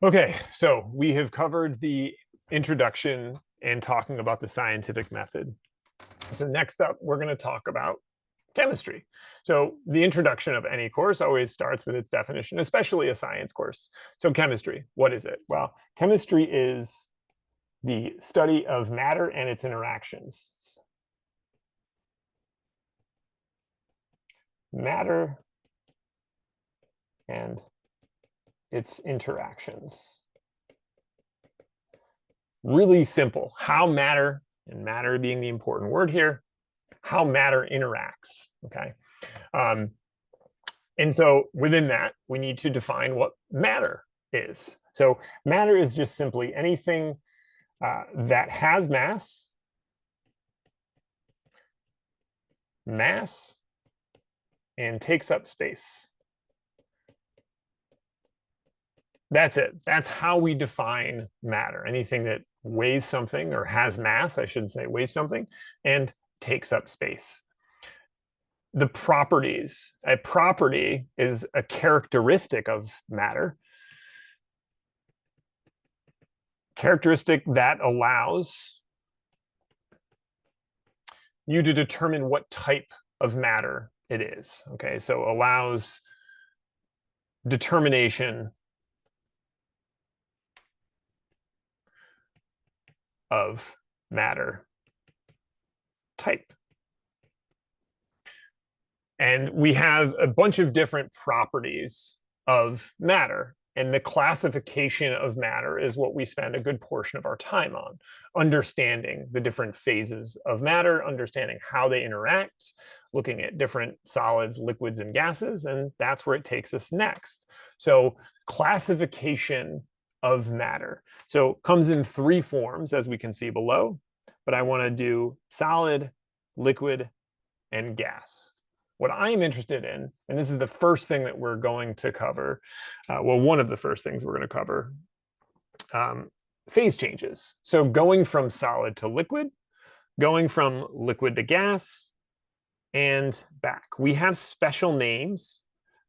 Okay, so we have covered the introduction and talking about the scientific method. So next up, we're going to talk about chemistry. So the introduction of any course always starts with its definition, especially a science course. So chemistry, what is it? Well, chemistry is the study of matter and its interactions. Matter and its interactions. Really simple. How matter, and matter being the important word here, how matter interacts, okay? And so within that, we need to define what matter is. So matter is just simply anything that has mass, and takes up space. That's it. That's how we define matter. Anything that weighs something or has mass, I should say, weighs something, and takes up space. The properties. A property is a characteristic of matter. Characteristic that allows you to determine what type of matter it is. Okay, so allows determination of matter type. And we have a bunch of different properties of matter. And the classification of matter is what we spend a good portion of our time on, understanding the different phases of matter, understanding how they interact, looking at different solids, liquids, and gases, and that's where it takes us next. So classification of matter. So it comes in three forms, as we can see below, but I want to do solid, liquid, and gas. What I am interested in, and this is the first thing that we're going to cover, well, one of the first things we're going to cover, phase changes. So going from solid to liquid, going from liquid to gas, and back. We have special names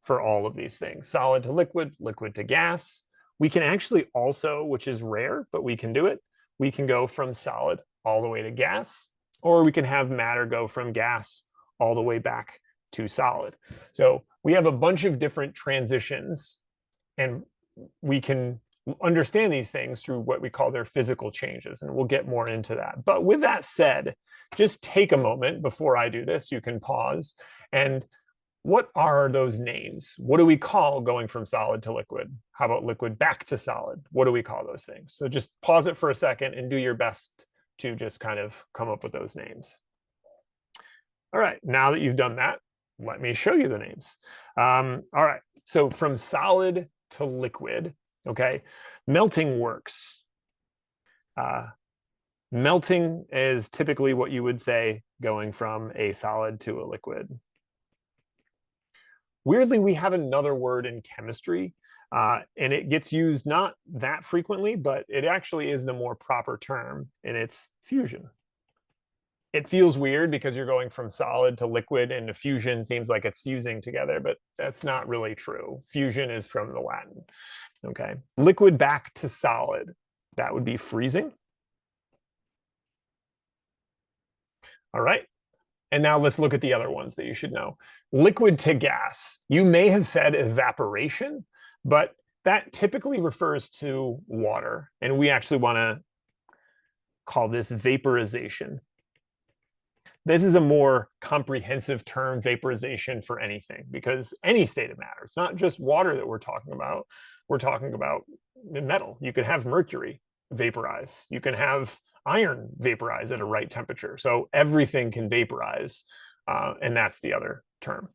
for all of these things. Solid to liquid, liquid to gas. We can actually also, which is rare, but we can do it, we can go from solid all the way to gas, or we can have matter go from gas all the way back to solid. So we have a bunch of different transitions, and we can understand these things through what we call their physical changes, and we'll get more into that. But with that said, just take a moment before I do this. You can pause. And what are those names? What do we call going from solid to liquid? How about liquid back to solid? What do we call those things? So just pause it for a second and do your best to just kind of come up with those names. All right, now that you've done that, let me show you the names. All right, so from solid to liquid, okay, melting works. Melting is typically what you would say going from a solid to a liquid. Weirdly, we have another word in chemistry, and it gets used not that frequently, but it actually is the more proper term, and it's fusion. It feels weird because you're going from solid to liquid, and fusion seems like it's fusing together, but that's not really true. Fusion is from the Latin. Okay, liquid back to solid, that would be freezing. All right, and now let's look at the other ones that you should know. Liquid to gas, you may have said evaporation, but that typically refers to water, and we actually want to call this vaporization. This is a more comprehensive term, vaporization, for anything, because any state of matter, it's not just water that we're talking about. We're talking about metal. You can have mercury vaporize. You can have iron vaporize at a right temperature. So everything can vaporize, and that's the other term.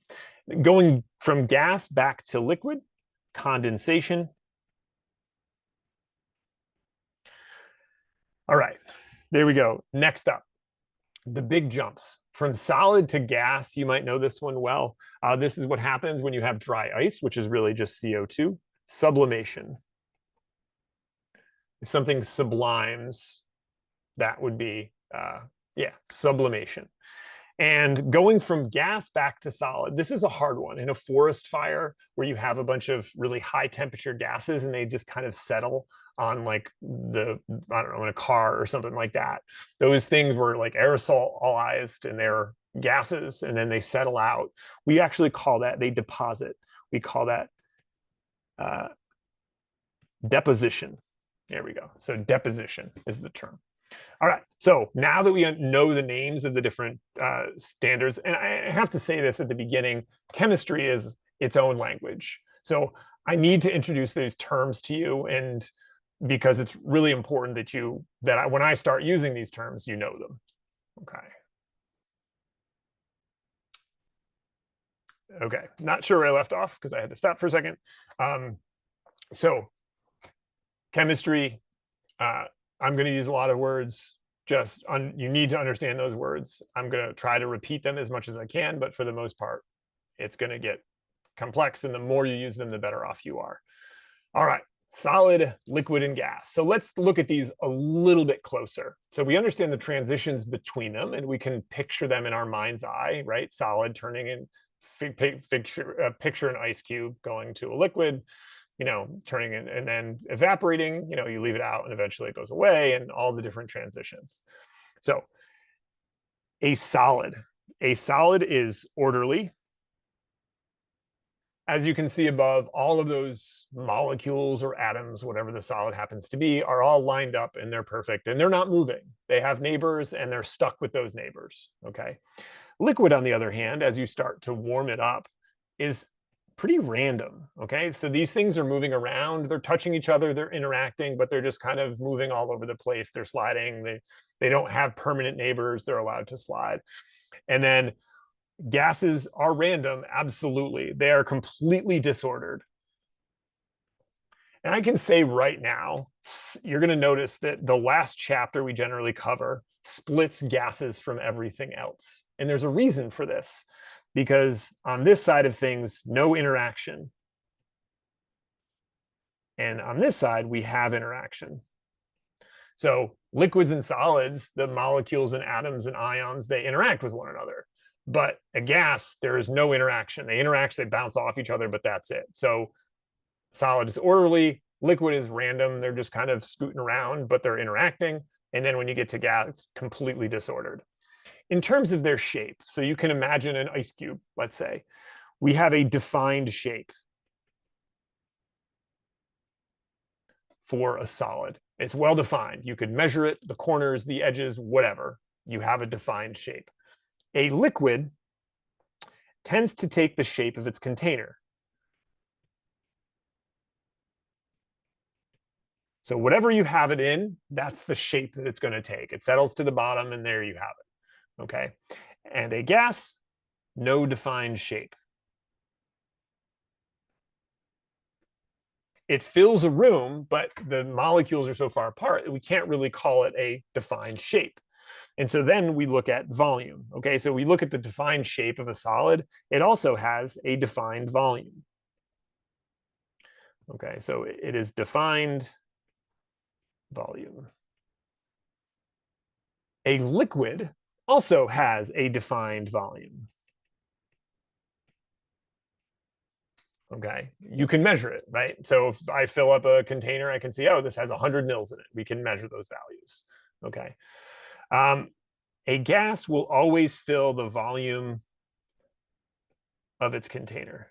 Going from gas back to liquid, condensation. All right, there we go. Next up, the big jumps from solid to gas. You might know this one well. This is what happens when you have dry ice, which is really just CO2. Sublimation. If something sublimes, that would be, yeah, sublimation. And going from gas back to solid, this is a hard one. In a forest fire where you have a bunch of really high temperature gases and they just kind of settle on like I don't know, in a car or something like that. Those things were like aerosolized and they're gases and then they settle out. We actually call that, they deposit. We call that deposition. There we go. So deposition is the term. All right, so now that we know the names of the different standards, and I have to say this at the beginning, chemistry is its own language. So I need to introduce these terms to you, and because it's really important that when I start using these terms, you know them. Okay. Okay, not sure where I left off because I had to stop for a second. So chemistry, I'm going to use a lot of words. You need to understand those words. I'm going to try to repeat them as much as I can, but for the most part, it's going to get complex, and the more you use them, the better off you are. All right, solid, liquid, and gas. So let's look at these a little bit closer. So we understand the transitions between them, and we can picture them in our mind's eye, right? Solid turning in, picture an ice cube going to a liquid, turning in and then evaporating, you leave it out and eventually it goes away, and all the different transitions. So a solid is orderly. As you can see above, all of those molecules or atoms, whatever the solid happens to be, are all lined up and they're perfect and they're not moving. They have neighbors and they're stuck with those neighbors, okay? Liquid, on the other hand, as you start to warm it up, is pretty random, okay? So these things are moving around, they're touching each other, they're interacting, but they're just kind of moving all over the place. They're sliding, they don't have permanent neighbors, they're allowed to slide. And then gases are random, absolutely. They are completely disordered. And I can say right now, you're going to notice that the last chapter we generally cover splits gases from everything else. And there's a reason for this, because on this side of things, no interaction. And on this side, we have interaction. So liquids and solids, the molecules and atoms and ions, they interact with one another. But a gas, there is no interaction. They interact, they bounce off each other, but that's it. So solid is orderly, liquid is random. They're just kind of scooting around, but they're interacting. And then when you get to gas, it's completely disordered. In terms of their shape, so you can imagine an ice cube, let's say. We have a defined shape for a solid. It's well defined. You could measure it, the corners, the edges, whatever. You have a defined shape. A liquid tends to take the shape of its container. So whatever you have it in, that's the shape that it's going to take. It settles to the bottom, and there you have it. Okay. And a gas, no defined shape. It fills a room, but the molecules are so far apart that we can't really call it a defined shape. And so then we look at volume. Okay, so we look at the defined shape of a solid. It also has a defined volume. Okay, so it is defined volume. A liquid also has a defined volume. Okay, you can measure it, right? So if I fill up a container, I can see, oh, this has 100 mils in it. We can measure those values. Okay. A gas will always fill the volume of its container.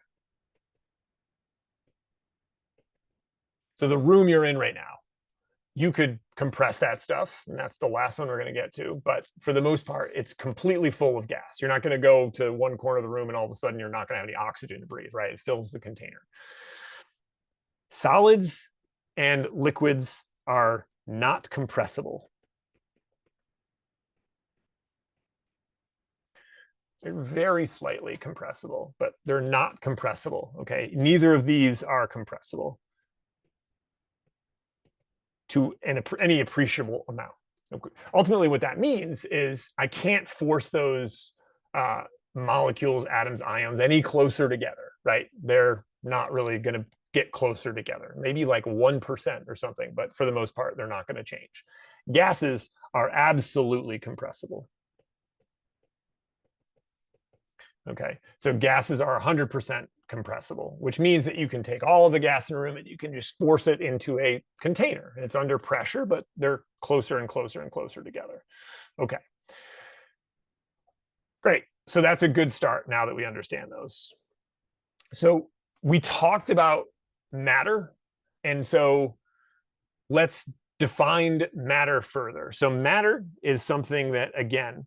So the room you're in right now, you could compress that stuff, and that's the last one we're going to get to. But for the most part, it's completely full of gas. You're not going to go to one corner of the room and all of a sudden you're not going to have any oxygen to breathe, right? It fills the container. Solids and liquids are not compressible. They're very slightly compressible, but they're not compressible, okay? Neither of these are compressible to any appreciable amount. Ultimately, what that means is I can't force those molecules, atoms, ions any closer together, right? They're not really going to get closer together, maybe like 1% or something, but for the most part, they're not going to change. Gases are absolutely compressible. Okay, so gases are 100% compressible, which means that you can take all of the gas in a room and you can just force it into a container. It's under pressure, but they're closer and closer and closer together. Okay, great. So that's a good start now that we understand those. So we talked about matter, and so let's define matter further. So matter is something that, again,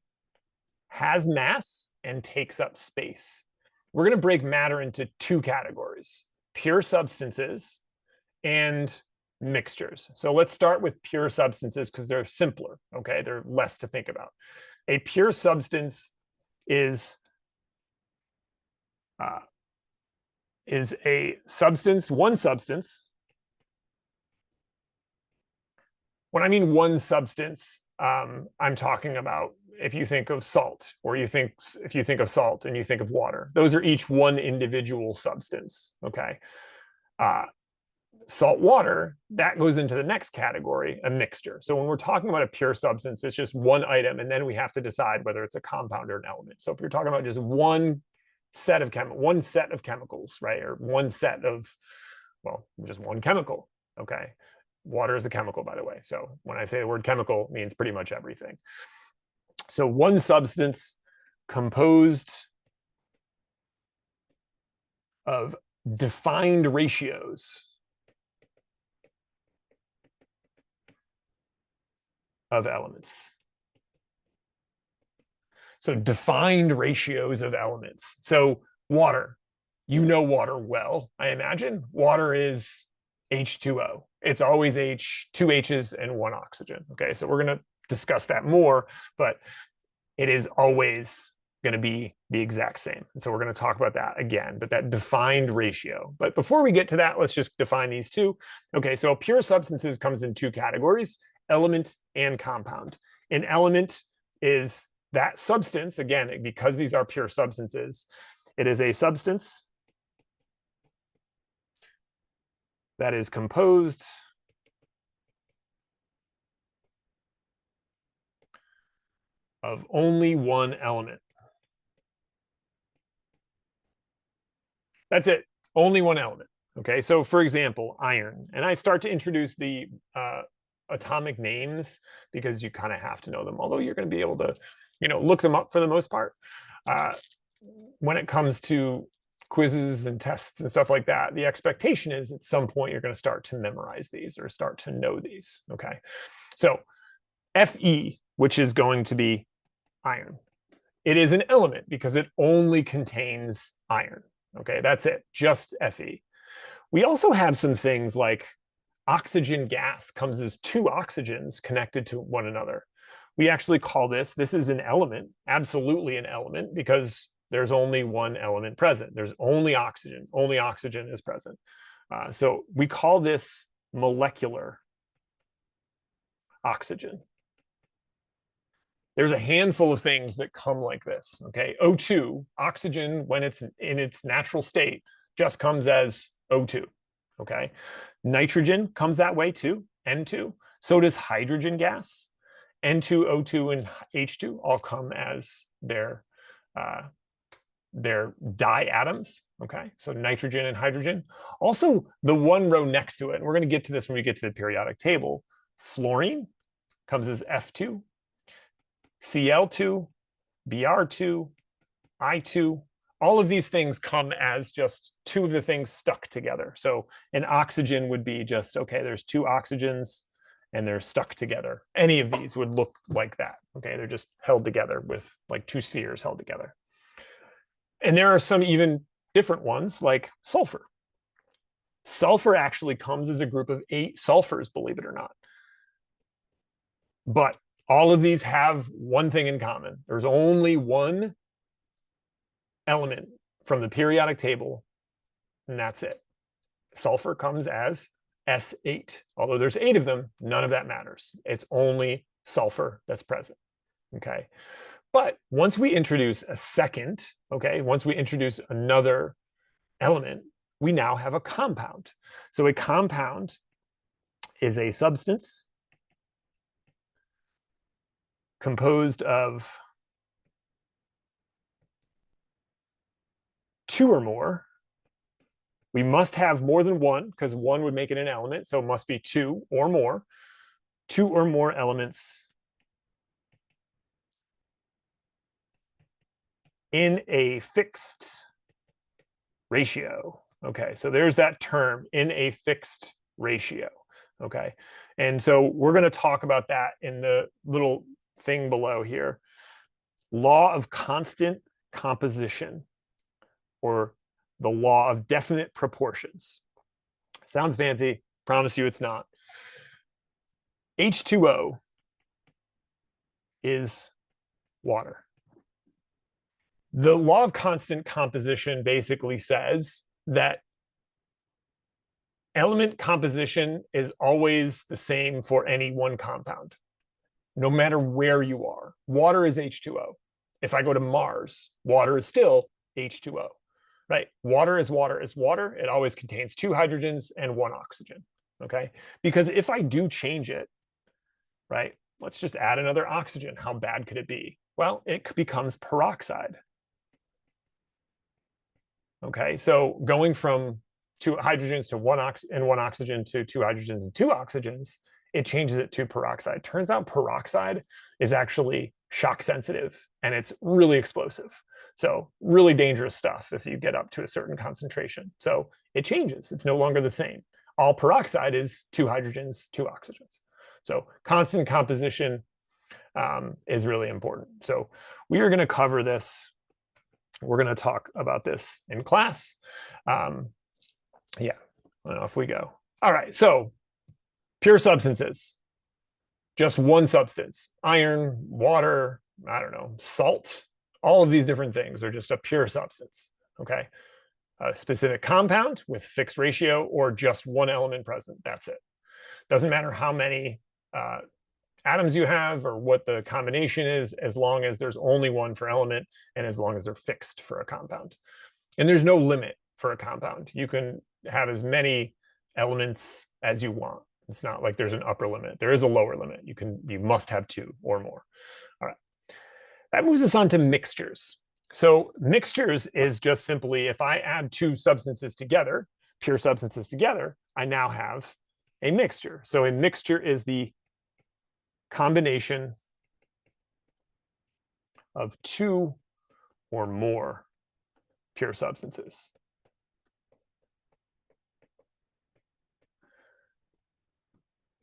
has mass and takes up space. We're going to break matter into two categories: pure substances and mixtures. So let's start with pure substances because they're simpler. Okay, they're less to think about. A pure substance is a substance, one substance. When I mean one substance, I'm talking about if you think of salt, or if you think of salt and you think of water, those are each one individual substance. Okay, salt water, that goes into the next category, a mixture. So when we're talking about a pure substance, it's just one item, and then we have to decide whether it's a compound or an element. So if you're talking about just one set of chemicals, right, or one set of, well, just one chemical. Okay, water is a chemical, by the way. So when I say the word chemical, it means pretty much everything. So one substance composed of defined ratios of elements. So defined ratios of elements. So water, you know water well, I imagine. Water is H2O. It's always two H's and one oxygen. Okay, so we're going to discuss that more, but it is always going to be the exact same. And so we're going to talk about that again, but that defined ratio. But before we get to that, let's just define these two. Okay, so pure substances comes in two categories: element and compound. An element is that substance, again, because these are pure substances, it is a substance that is composed of only one element. That's it, only one element. Okay, so for example, iron, and I start to introduce the atomic names because you kind of have to know them, although you're going to be able to, look them up for the most part. When it comes to quizzes and tests and stuff like that, the expectation is at some point you're going to start to memorize these or start to know these. Okay, so Fe, which is going to be iron, it is an element because it only contains iron. Okay, that's it, just Fe. We also have some things like oxygen gas comes as two oxygens connected to one another. We actually call this is an element, absolutely an element, because there's only one element present. There's only oxygen is present. So we call this molecular oxygen. There's a handful of things that come like this. Okay, O2, oxygen, when it's in its natural state, just comes as O2. Okay, nitrogen comes that way too, N2. So does hydrogen gas. N2, O2, and H2 all come as their diatoms. Okay, so nitrogen and hydrogen. Also, the one row next to it, and we're going to get to this when we get to the periodic table, fluorine comes as F2, Cl2, Br2, I2. All of these things come as just two of the things stuck together. So an oxygen would be just, okay, there's two oxygens and they're stuck together. Any of these would look like that. Okay, they're just held together with like two spheres held together. And there are some even different ones like sulfur. Sulfur actually comes as a group of 8 sulfurs, believe it or not. But all of these have one thing in common. There's only one element from the periodic table, and that's it. Sulfur comes as S8. Although there's 8 of them, none of that matters. It's only sulfur that's present. Okay. But once we introduce a second, okay, once we introduce another element, we now have a compound. So a compound is a substance composed of 2 or more. We must have more than 1 because 1 would make it an element. So it must be 2 or more. 2 or more elements in a fixed ratio. Okay, so there's that term, in a fixed ratio. Okay, and so we're going to talk about that in the little thing below here. Law of constant composition, or the law of definite proportions. Sounds fancy. Promise you it's not. H2O is water. The law of constant composition basically says that element composition is always the same for any one compound, no matter where you are. Water is H2O. If I go to Mars, water is still H2O, right? Water is water is water. It always contains 2 hydrogens and 1 oxygen, okay? Because if I do change it, right, let's just add another oxygen. How bad could it be? Well, it becomes peroxide. Okay, so going from 2 hydrogens to 1 oxygen to 2 hydrogens and 2 oxygens, it changes it to peroxide. Turns out peroxide is actually shock sensitive and it's really explosive. So really dangerous stuff if you get up to a certain concentration. So it changes. It's no longer the same. All peroxide is 2 hydrogens, 2 oxygens. So constant composition is really important. So we are going to cover this. We're going to talk about this in class. Yeah, and off we go. All right, so pure substances. Just one substance. Iron, water, I don't know, salt. All of these different things are just a pure substance, okay? A specific compound with fixed ratio or just one element present, that's it. Doesn't matter how many atoms you have or what the combination is, as long as there's only one for element and as long as they're fixed for a compound. And there's no limit for a compound. You can have as many elements as you want. It's not like there's an upper limit. There is a lower limit. You must have 2 or more. All right. That moves us on to mixtures. So mixtures is just simply if I add 2 substances together, pure substances together, I now have a mixture. So a mixture is the combination of 2 or more pure substances.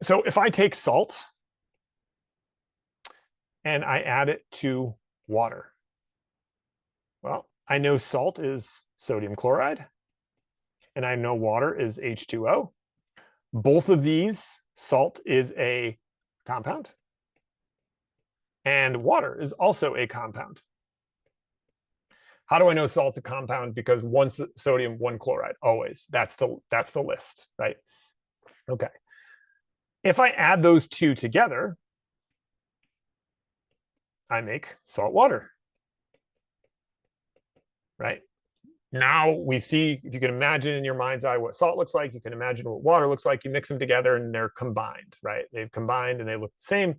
So if I take salt and I add it to water, well, I know salt is sodium chloride and I know water is H2O. Both of these, salt is a compound and water is also a compound. How do I know salt's a compound? Because 1 sodium, 1 chloride, always. That's the list, right? Okay. If I add those 2 together, I make salt water, right? Now we see, if you can imagine in your mind's eye what salt looks like, you can imagine what water looks like, you mix them together and they're combined, right? They've combined and they look the same.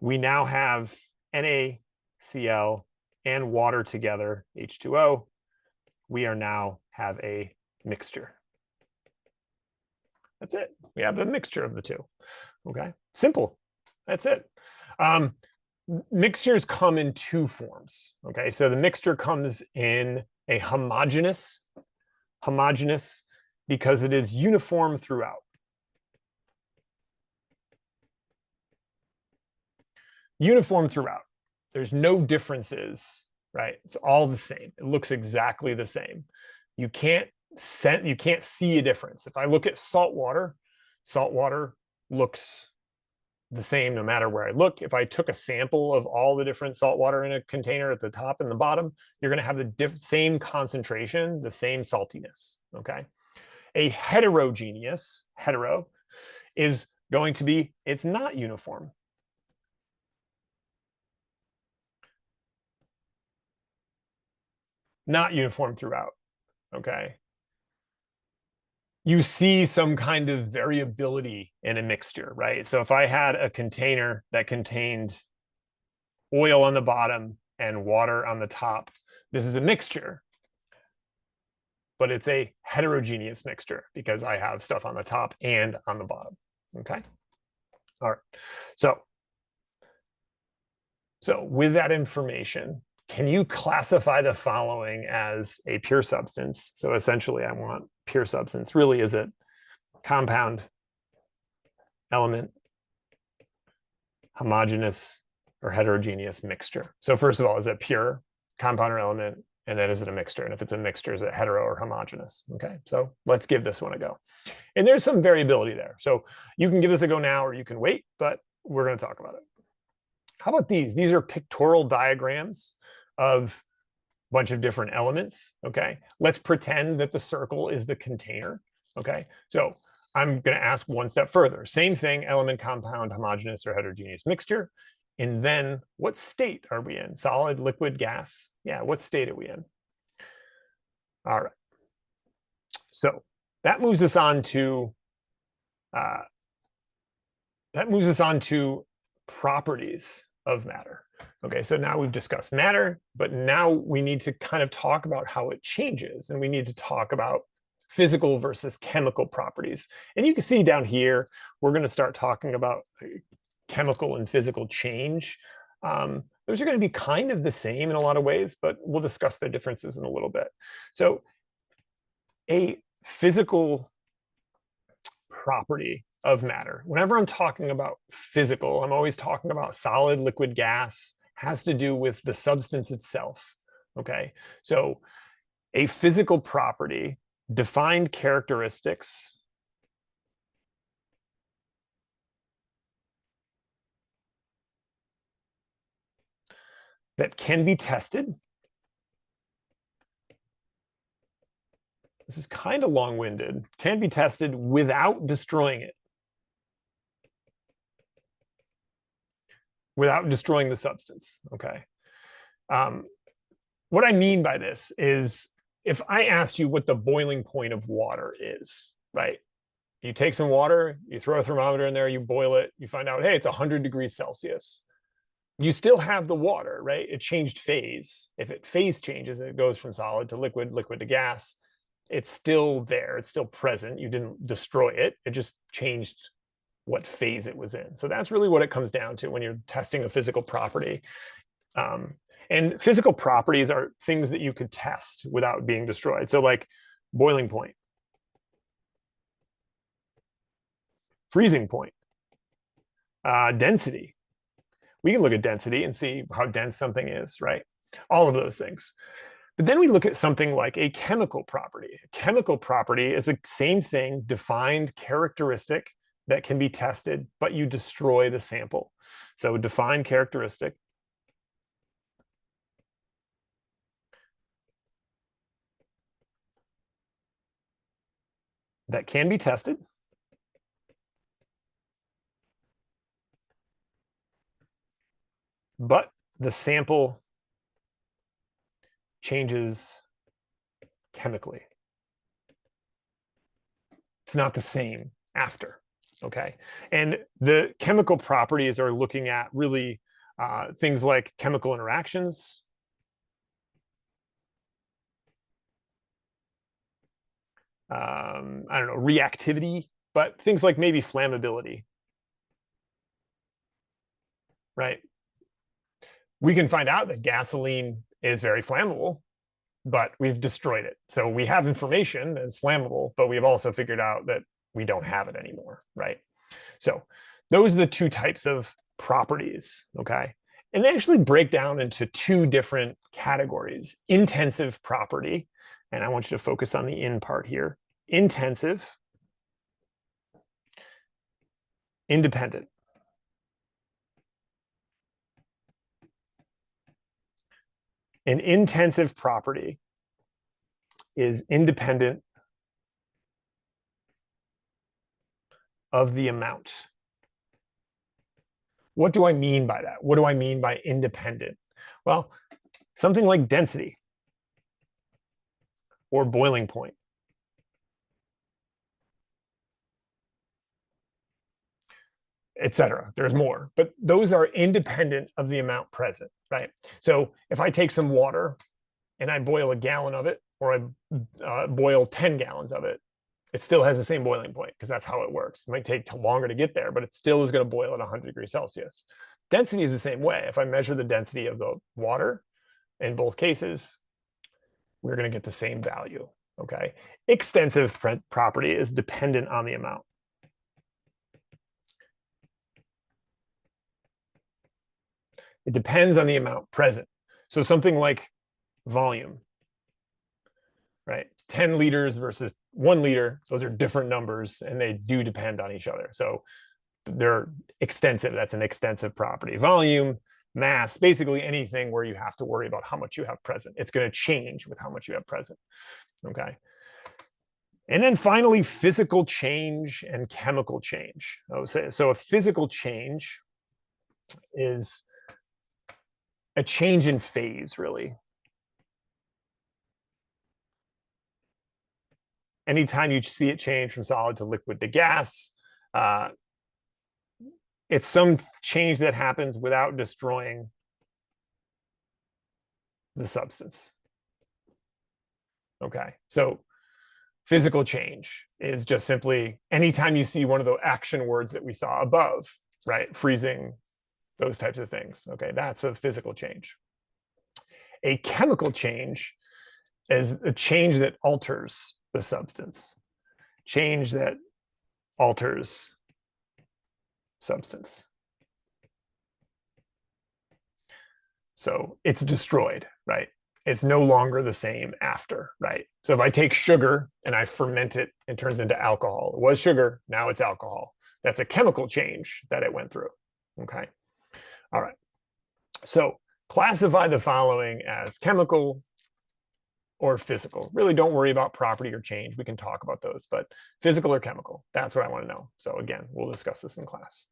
We now have NaCl and water together, H2O. We are now have a mixture. That's it. We have a mixture of the 2. Okay, simple. That's it. Mixtures come in 2 forms. Okay, so the mixture comes in a homogeneous because it is uniform throughout. Uniform throughout. There's no differences, right? It's all the same. It looks exactly the same. You can't see a difference. If I look at salt water looks the same no matter where I look. If I took a sample of all the different salt water in a container at the top and the bottom, you're going to have the same concentration, the same saltiness, okay? A heterogeneous, hetero, is going to be, it's not uniform. Not uniform throughout, okay? You see some kind of variability in a mixture, right? So if I had a container that contained oil on the bottom and water on the top, this is a mixture. but it's a heterogeneous mixture because I have stuff on the top and on the bottom. Okay. All right. So with that information, can you classify the following as a pure substance? So essentially, I want pure substance. Really, is it compound, element, homogeneous, or heterogeneous mixture? So first of all, is it pure, compound, or element? And then is it a mixture? And if it's a mixture, is it hetero or homogeneous? Okay, so let's give this one a go. And there's some variability there. So you can give this a go now or you can wait, but we're going to talk about it. How about these? These are pictorial diagrams of a bunch of different elements. Okay, let's pretend that the circle is the container. Okay, so I'm going to ask one step further. Same thing, element, compound, homogeneous, or heterogeneous mixture. And then what state are we in? Solid, liquid, gas? Yeah, what state are we in? All right. So that moves us on to properties of matter. Okay, so now we've discussed matter, but now we need to kind of talk about how it changes, and we need to talk about physical versus chemical properties. And you can see down here, we're going to start talking about chemical and physical change. Those are going to be kind of the same in a lot of ways, but we'll discuss their differences in a little bit. So a physical property of matter, whenever I'm talking about physical, I'm always talking about solid, liquid, gas, has to do with the substance itself. Okay, so a physical property, defined characteristics that can be tested. This is kind of long-winded. Can be tested without destroying it. Without destroying the substance, okay? What I mean by this is if I asked you what the boiling point of water is, right? You take some water, you throw a thermometer in there, you boil it, you find out, hey, it's 100 degrees Celsius. You still have the water, right? It changed phase. If it phase changes, it goes from solid to liquid, liquid to gas. It's still there. It's still present. You didn't destroy it. It just changed what phase it was in. So that's really what it comes down to when you're testing a physical property. And physical properties are things that you could test without being destroyed. So like boiling point, freezing point, density. We can look at density and see how dense something is, right? All of those things. But then we look at something like a chemical property. A chemical property is the same thing, defined characteristic that can be tested, but you destroy the sample. So defined characteristic. That can be tested. But the sample changes chemically. It's not the same after, okay? And the chemical properties are looking at really things like chemical interactions, I don't know, reactivity, but things like maybe flammability, right? We can find out that gasoline is very flammable, but we've destroyed it. So we have information that it's flammable, but we've also figured out that we don't have it anymore, right? So those are the two types of properties, okay? And they actually break down into two different categories. Intensive property, and I want you to focus on the in part here. Intensive, independent. An intensive property is independent of the amount. What do I mean by that? What do I mean by independent? Well, something like density or boiling point. Etc. There's more, but those are independent of the amount present, right? So if I take some water and I boil a gallon of it, or I boil 10 gallons of it, it still has the same boiling point because that's how it works. It might take longer to get there, but it still is going to boil at 100 degrees Celsius. Density is the same way. If I measure the density of the water in both cases, we're going to get the same value. Okay. Extensive property is dependent on the amount. It depends on the amount present. So something like volume, right? 10 liters versus 1 liter, those are different numbers and they do depend on each other. So they're extensive. That's an extensive property. Volume, mass, basically anything where you have to worry about how much you have present. It's going to change with how much you have present. Okay. And then finally, physical change and chemical change. So a physical change is a change in phase, really. Anytime you see it change from solid to liquid to gas, it's some change that happens without destroying the substance. Okay, so physical change is just simply anytime you see one of the action words that we saw above, right? Freezing, those types of things. Okay, that's a physical change. A chemical change is a change that alters the substance. Change that alters substance. So it's destroyed, right? It's no longer the same after, right? So if I take sugar and I ferment it, it turns into alcohol. It was sugar, now it's alcohol. That's a chemical change that it went through, okay? All right, so classify the following as chemical or physical. Really don't worry about property or change. We can talk about those, but physical or chemical, that's what I want to know. So again, we'll discuss this in class.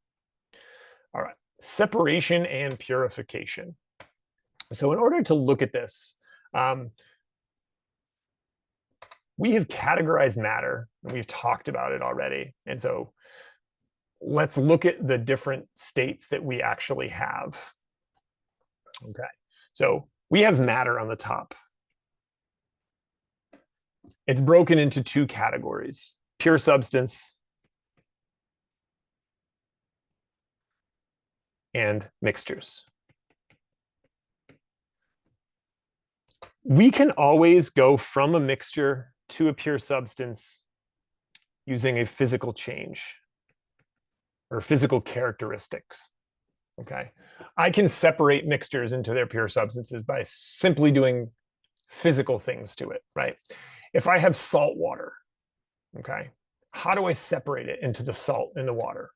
All right, separation and purification. So in order to look at this, we have categorized matter, and we've talked about it already. And so let's look at the different states that we actually have. Okay, so we have matter on the top. It's broken into two categories: pure substance and mixtures. We can always go from a mixture to a pure substance using a physical change or physical characteristics. Okay, I can separate mixtures into their pure substances by simply doing physical things to it, right? If I have salt water, okay, how do I separate it into the salt in the water?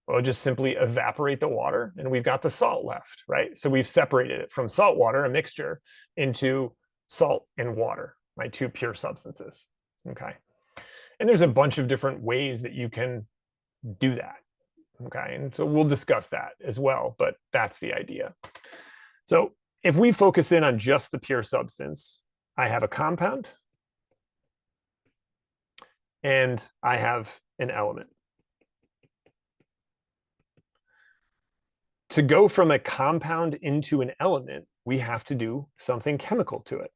Well, just simply evaporate the water and we've got the salt left, right? So we've separated it from salt water, a mixture, into salt and water, my two pure substances, okay? And there's a bunch of different ways that you can do that, okay? And so we'll discuss that as well, but that's the idea. So if we focus in on just the pure substance, I have a compound and I have an element. To go from a compound into an element, we have to do something chemical to it.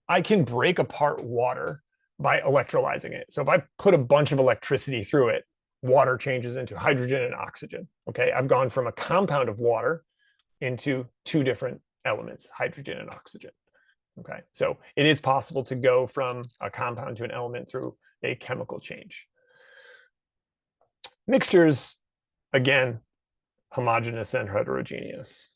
I can break apart water by electrolyzing it. So if I put a bunch of electricity through it, water changes into hydrogen and oxygen. Okay, I've gone from a compound of water into two different elements, hydrogen and oxygen. Okay, so it is possible to go from a compound to an element through a chemical change. Mixtures, again, homogeneous and heterogeneous.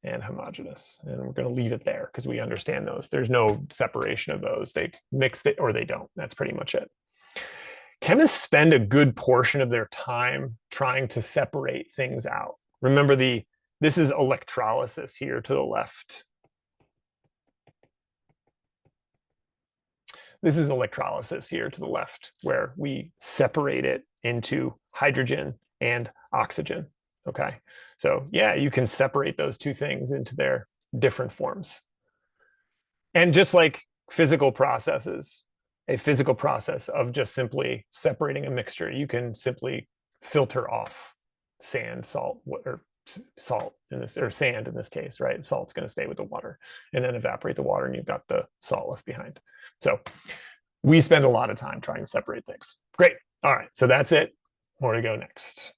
And homogeneous. And we're going to leave it there because we understand those. There's no separation of those. They mix it or they don't. That's pretty much it. Chemists spend a good portion of their time trying to separate things out. Remember, this is electrolysis here to the left. This is electrolysis here to the left, where we separate it into hydrogen and oxygen. Okay, so yeah, you can separate those two things into their different forms. And just like physical processes, a physical process of just simply separating a mixture, you can simply filter off sand, salt, or salt in this, or sand in this case, right? Salt's going to stay with the water and then evaporate the water, and you've got the salt left behind. So we spend a lot of time trying to separate things. Great. All right. So that's it. More to go next.